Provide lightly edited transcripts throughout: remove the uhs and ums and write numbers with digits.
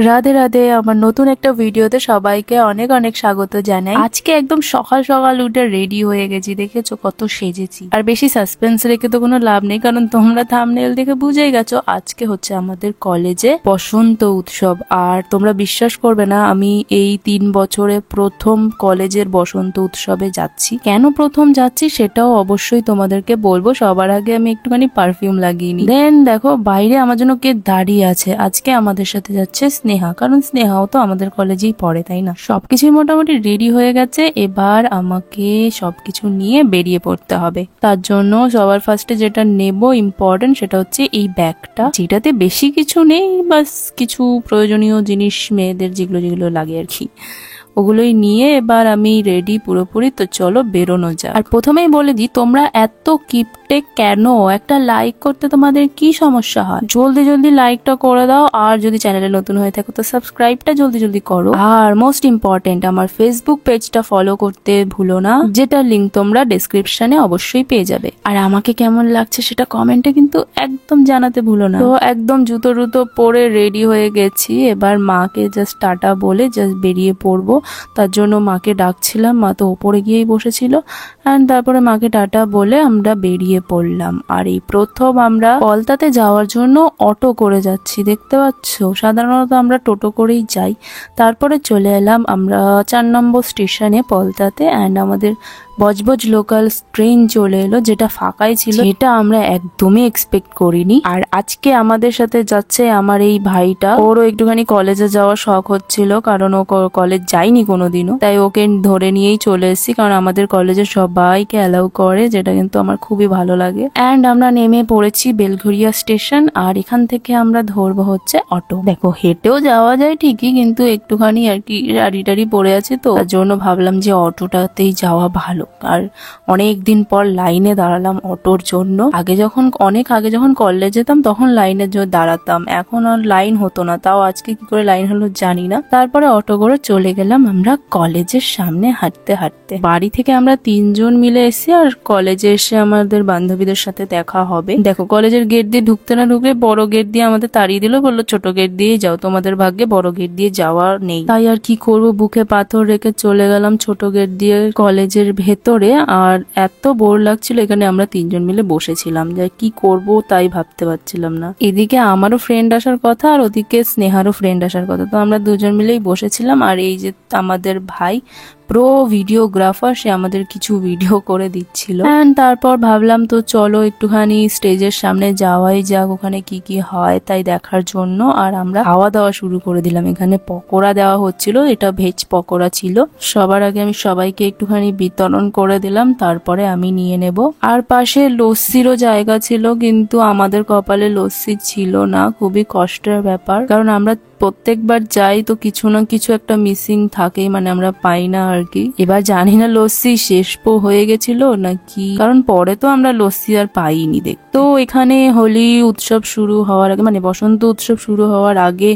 রাধে রাধে, আমার নতুন একটা ভিডিওতে সবাইকে অনেক অনেক স্বাগত জানাই। আজকে একদম সকাল সকাল উঠে রেডি হয়ে গেছি, দেখেছো কত সেজেছি। আর বেশি সাসপেন্স রেখে তো কোনো লাভ নেই, কারণ তোমরা থাম্বনেল দেখে বুঝেই গেছো আজকে হচ্ছে আমাদের কলেজে বসন্ত উৎসব। আর তোমরা বিশ্বাস করবে না, আমি এই 3 বছরে প্রথম কলেজের বসন্ত উৎসবে যাচ্ছি। কেন প্রথম যাচ্ছি সেটাও অবশ্যই তোমাদেরকে বলবো। সবার আগে আমি একটুখানি পারফিউম লাগিয়ে নিই। দেন দেখো বাইরে আমার জন্য কে দাঁড়িয়ে আছে। আজকে আমাদের সাথে যাচ্ছে স্নেহা, কারণ স্নেহাও তো আমাদের কলেজেই পড়ে, তাই না? সবকিছুই মোটামুটি রেডি হয়ে গেছে, এবার আমাকে সবকিছু নিয়ে বেরিয়ে পড়তে হবে। তার জন্য সবার ফার্স্টে যেটা নেব ইম্পর্টেন্ট সেটা হচ্ছে এই ব্যাগটা, যেটাতে বেশি কিছু নেই, বাস কিছু প্রয়োজনীয় জিনিস মেয়েদের যেগুলো যেগুলো লাগে আর কি, ওগুলোই নিয়ে এবার আমি রেডি পুরোপুরি। তো চলো বেরোনো যাক। আর প্রথমেই বলে দিই, তোমরা এত কিপটে কেন? একটা লাইক করতে তোমাদের কি সমস্যা হয়? জলদি জলদি লাইকটা করে দাও, আর যদি চ্যানেলে নতুন হয়ে থাকো তো সাবস্ক্রাইবটা জলদি জলদি করো। আর মোস্ট ইম্পর্টেন্ট, আমার ফেসবুক পেজটা ফলো করতে ভুলো না, যেটা লিঙ্ক তোমরা ডেসক্রিপশনে অবশ্যই পেয়ে যাবে। আর আমাকে কেমন লাগছে সেটা কমেন্টে কিন্তু একদম জানাতে ভুলো না। তো একদম জুতো টুতো পরে রেডি হয়ে গেছি, এবার মাকে জাস্ট টাটা বলে জাস্ট বেরিয়ে পড়বো। তার জন্য মাকে ডাকছিলাম, মা তো ওপরে গিয়েই বসেছিল। অ্যান্ড তারপরে মাকে টাটা বলে আমরা বেরিয়ে পড়লাম। আর এই প্রথম আমরা কলতাতে যাওয়ার জন্য অটো করে যাচ্ছি, দেখতে পাচ্ছ। সাধারণত আমরা টোটো করেই যাই। তারপরে চলে এলাম আমরা 4 নম্বর স্টেশনে পলতাতে। অ্যান্ড আমাদের বজবজ লোকাল ট্রেন চলে এলো, যেটা ফাঁকাই ছিল, এটা আমরা একদমই এক্সপেক্ট করিনি। আর আজকে আমাদের সাথে যাচ্ছে আমার এই ভাইটা। ওরও একটুখানি কলেজে যাওয়ার শখ হচ্ছিল, কারণ ও কলেজ যায়নি কোনোদিনও, তাই ওকে ধরে নিয়েই চলে এসেছি। কারণ আমাদের কলেজে সবাইকে অ্যালাউ করে, যেটা কিন্তু আমার খুবই ভালো লাগে। অ্যান্ড আমরা নেমে পড়েছি বেলঘরিয়া স্টেশন, আর এখান থেকে আমরা ধরবো হচ্ছে অটো। দেখো হেঁটেও যাওয়া যায় ঠিকই, কিন্তু একটুখানি আর কি রাড়ি পড়ে আছে, তো তার জন্য ভাবলাম যে অটোটাতেই যাওয়া ভালো। আর অনেক দিন পর লাইনে দাঁড়ালাম অটোর জন্য। অনেক আগে যখন কলেজে যেতাম তখন লাইনের জন্য দাঁড়াতাম, এখন আর লাইন হতো না। তাও আজকে কি করে লাইন হলো জানি না। তারপরে অটো করে চলে গেলাম আমরা কলেজের সামনে হাঁটতে হাঁটতে। বাড়ি থেকে আমরা 3 জন মিলে এসেছি, আর কলেজে এসে আমাদের বান্ধবীদের সাথে দেখা হবে। দেখো কলেজের গেট দিয়ে ঢুকতে না ঢুকে বড় গেট দিয়ে আমাদের তাড়িয়ে দিল, বললো ছোট গেট দিয়ে যাও, তোমাদের ভাগ্যে বড় গেট দিয়ে যাওয়া নেই। তাই আর কি করবো, বুকে পাথর রেখে চলে গেলাম ছোট গেট দিয়ে কলেজের ভেতরে। আর এত বোর লাগছিল, এখানে আমরা 3 জন মিলে বসেছিলাম, যে কি করব তাই ভাবতে পারছিলাম না। এদিকে আমারও ফ্রেন্ড আসার কথা, আর ওদিকে স্নেহারও ফ্রেন্ড আসার কথা। তো আমরা 2 জন মিলেই বসেছিলাম। আর এই যে আমাদের ভাই প্রো ভিডিওগ্রাফার, সে আমাদের কিছু ভিডিও করে দিচ্ছিল। তারপর ভাবলাম তো চলো একটুখানি স্টেজের সামনে যাওয়াই যাক, ওখানে কি কি হয় তাই দেখার জন্য। আর আমরা খাওয়া দাওয়া শুরু করে দিলাম। এখানে পকোড়া দেওয়া হচ্ছিল, এটা ভেজ পকোড়া ছিল। সবার আগে আমি সবাইকে একটুখানি বিতরণ করে দিলাম, তারপরে আমি নিয়ে নেব। আর পাশে লস্যিরও জায়গা ছিল, কিন্তু আমাদের কপালে লস্যি ছিল না। খুবই কষ্টের ব্যাপার, কারণ আমরা প্রত্যেকবার যাই তো কিছু না কিছু একটা মিসিং থাকেই, মানে আমরা পাই না আর কি। এবার জানি না লস্যি শেষ হয়ে গেছিল নাকি, কারণ পরে তো আমরা লস্যি আর পাইনি দেখ। তো এখানে হোলি উৎসব শুরু হওয়ার আগে, মানে বসন্ত উৎসব শুরু হওয়ার আগে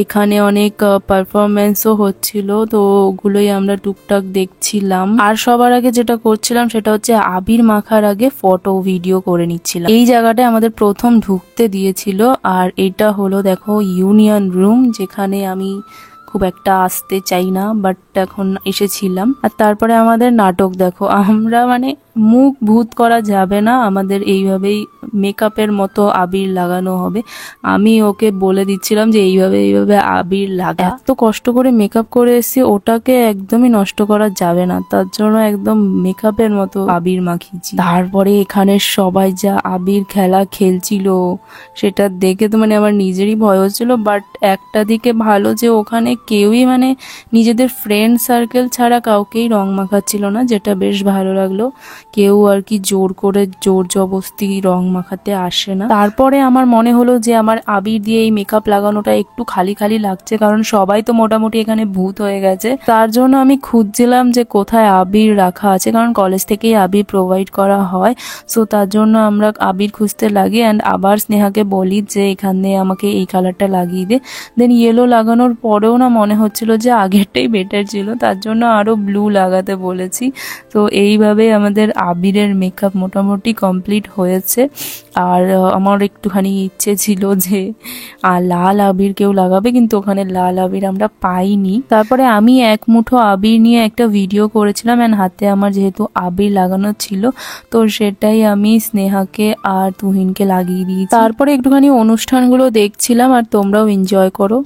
এখানে অনেক পারফরমেন্সও হচ্ছিল, তো ওগুলোই আমরা টুকটাক দেখছিলাম। আর সবার আগে যেটা করছিলাম সেটা হচ্ছে আবির মাখার আগে ফটো ভিডিও করে নিচ্ছিলাম। এই জায়গাটায় আমাদের প্রথম ঢুকতে দিয়েছিল। আর এটা হলো দেখো ইউনিয়ন রুম, যেখানে আমি খুব একটা আসতে চাই না, বাট এখন এসেছিলাম। আর তারপরে আমাদের নাটক দেখো, আমরা মানে মুখ ভূত করা যাবে না, আমাদের এইভাবেই মেকআপের মতো আবির লাগানো হবে। আমি ওকে বলে দিচ্ছিলাম যে এইভাবে আবির লাগা। এত কষ্ট করে মেকআপ করে এসেছি, ওটাকে একদমই নষ্ট করা যাবে না, তার জন্য একদম মেকআপের মতো আবির মাখিয়েছি। তারপরে এখানে সবাই যা আবির খেলা খেলছিল সেটা দেখে তো মানে আমার নিজেরই ভয় হচ্ছিল। বাট একটা দিকে ভালো যে ওখানে কেউই মানে নিজেদের ফ্রেন্ড সার্কেল ছাড়া কাউকেই রং মাখাচ্ছিল না, যেটা বেশ ভালো লাগলো। কেউ আর কি জোর জবরদস্তি রং মাখাতে আসে না। তারপরে আমার মনে হলো যে আমার আবির দিয়ে এই মেকআপ লাগানোটা একটু খালি খালি লাগছে, কারণ সবাই তো মোটামুটি এখানে ভূত হয়ে গেছে। তার জন্য আমি খুঁজছিলাম যে কোথায় আবির রাখা আছে, কারণ কলেজ থেকেই আবির প্রোভাইড করা হয়। সো তার জন্য আমরা আবির খুঁজতে লাগি। অ্যান্ড আবার স্নেহাকে বলি যে এখানে আমাকে এই কালারটা লাগিয়ে দে। দেন ইয়েলো লাগানোর পরেও না মনে হচ্ছিল যে আগেরটাই বেটার ছিল, তার জন্য আরো ব্লু লাগাতে বলেছি। তো এইভাবে আমাদের আবিরের মেকআপ মোটামুটি কমপ্লিট হয়েছে। আর আমার একটুখানি ইচ্ছে ছিল যে লাল আবির কেউ লাগাবে, কিন্তু ওখানে লাল আবির আমরা পাইনি। তারপরে আমি এক মুঠো আবির নিয়ে একটা ভিডিও করেছিলাম, অ্যান্ড হাতে আমার যেহেতু আবির লাগানো ছিল তো সেটাই আমি স্নেহাকে আর তুহিনকে লাগিয়ে দিয়েছি। তারপরে একটুখানি অনুষ্ঠানগুলো দেখছিলাম, আর তোমরাও এনজয় করো।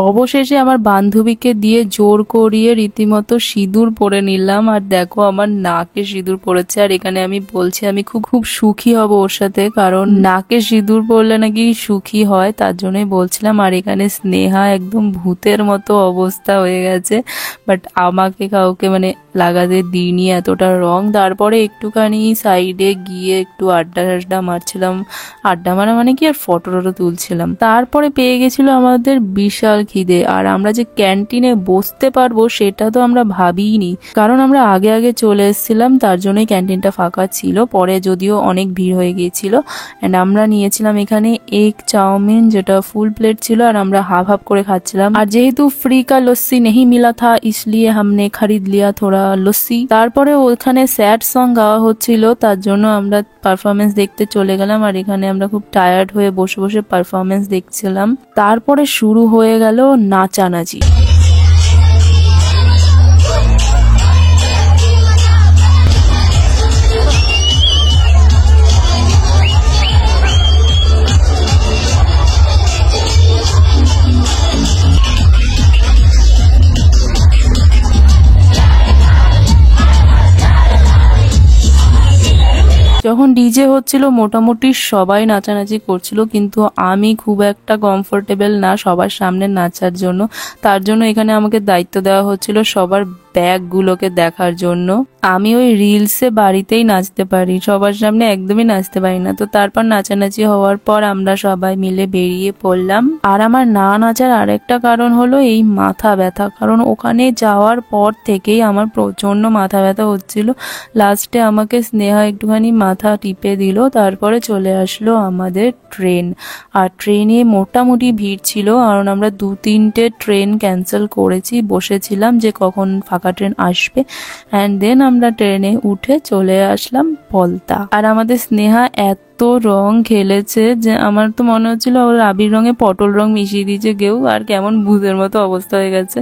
অবশেষে আমার বান্ধবীকে দিয়ে জোর করিয়ে রীতিমতো সিঁদুর পরে নিলাম। আর দেখো আমার নাকে সিঁদুর পড়েছে, আর এখানে আমি বলছি আমি খুব খুব সুখী হব ওর সাথে, কারণ নাকে সিঁদুর পড়লে নাকি সুখী হয়, তার জন্যই বলছিলাম। আর এখানে স্নেহা একদম ভূতের মতো অবস্থা হয়ে গেছে, বাট আমাকে কাউকে মানে লাগাতে দিইনি এতটা রং। তারপরে একটুখানি সাইডে গিয়ে একটু আড্ডা মারছিলাম, আড্ডা মারা মানে কি, আর ফটো তুলছিলাম। তারপরে পেয়ে গেছিল আমাদের বিশাল খিদে, আর আমরা যে ক্যান্টিনে বসতে পারবো সেটা তো আমরা ভাবিনি, কারণ আমরা আগে আগে চলে এসেছিলাম, তার জন্যই ক্যান্টিনটা ফাঁকা ছিল। পরে যদিও অনেক ভিড় হয়ে গিয়েছিল। অ্যান্ড আমরা নিয়েছিলাম এখানে এগ চাউমিন, যেটা ফুল প্লেট ছিল, আর আমরা হাফ হাফ করে খাচ্ছিলাম। আর যেহেতু ফ্রি কা লস্যি নেই মিলা থা, इसलिए हमने खरीद लिया थोड़ा লস্যি। তারপরে ওখানে স্যাড সং গাওয়া হচ্ছিল, তার জন্য আমরা পারফরমেন্স দেখতে চলে গেলাম। আর এখানে আমরা খুব টায়ার্ড হয়ে বসে বসে পারফরমেন্স দেখছিলাম। তারপরে শুরু হয়ে গেল নাচানাচি। যখন ডিজে হচ্ছিল মোটামুটি সবাই নাচানাচি করছিল, কিন্তু আমি খুব একটা কমফোর্টেবল না সবার সামনে নাচার জন্য। তার জন্য এখানে আমাকে দায়িত্ব দেওয়া হচ্ছিল সবার ব্যাগগুলোকে দেখার জন্য। আমি ওই রিলসে বাড়িতেই নাচতে পারি, সবার সামনে একদমই নাচতে পারি না। তো তারপর নাচানাচি হওয়ার পর আমরা সবাই মিলে বেরিয়ে পড়লাম। আর আমার না নাচার আরেকটা কারণ হলো এই মাথা ব্যথা, কারণ ওখানে যাওয়ার পর থেকেই আমার প্রচন্ড মাথা ব্যথা হচ্ছিল। লাস্টে আমাকে স্নেহা একটুখানি মাথা টিপে দিল, তারপরে চলে আসলো আমাদের ট্রেন। আর ট্রেনে মোটামুটি ভিড় ছিল, কারণ আমরা 2-3টে ট্রেন ক্যান্সেল করেছি, বসেছিলাম যে কখন ফাঁকা ট্রেন আসবে। অ্যান্ড দেন আমরা ট্রেনে উঠে চলে আসলাম পলতা। আর আমাদের স্নেহা এত রং খেলেছে যে আমার তো মনে হচ্ছিল ওর আবির রঙে পটল রং মিশিয়ে দিয়েছে কেউ, আর কেমন ভূতের মতো অবস্থা হয়ে গেছে।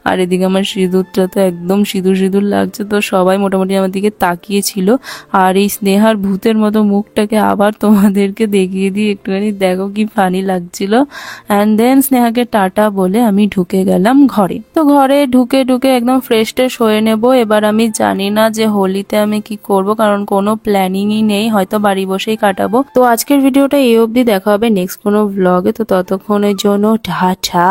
আর এদিকে আমার সিঁদুরটা তো একদম সিঁদুর সিঁদুর লাগছে, তো সবাই মোটামুটি আমার দিকে তাকিয়েছিল। আর এই স্নেহার ভূতের মতো মুখটাকে আবার তোমাদেরকে দেখিয়ে দিই, একটুখানি দেখো কি ফানি লাগছিল। অ্যান্ড দেন স্নেহাকে টাটা বলে আমি ঢুকে গেলাম ঘরে। তো ঘরে ঢুকে একদম ফ্রেশ ট্রেশ হয়ে নেব। এবার আমি জানি না যে হোলিতে আমি কি করব, কারণ কোনো প্ল্যানিংই নেই, হয়তো বাড়ি বসেই কাটাবো। তো আজকের ভিডিওটা এই অবধি, দেখা হবে নেক্সট কোনো ব্লগে। তো ততক্ষণের জন্য টাটা।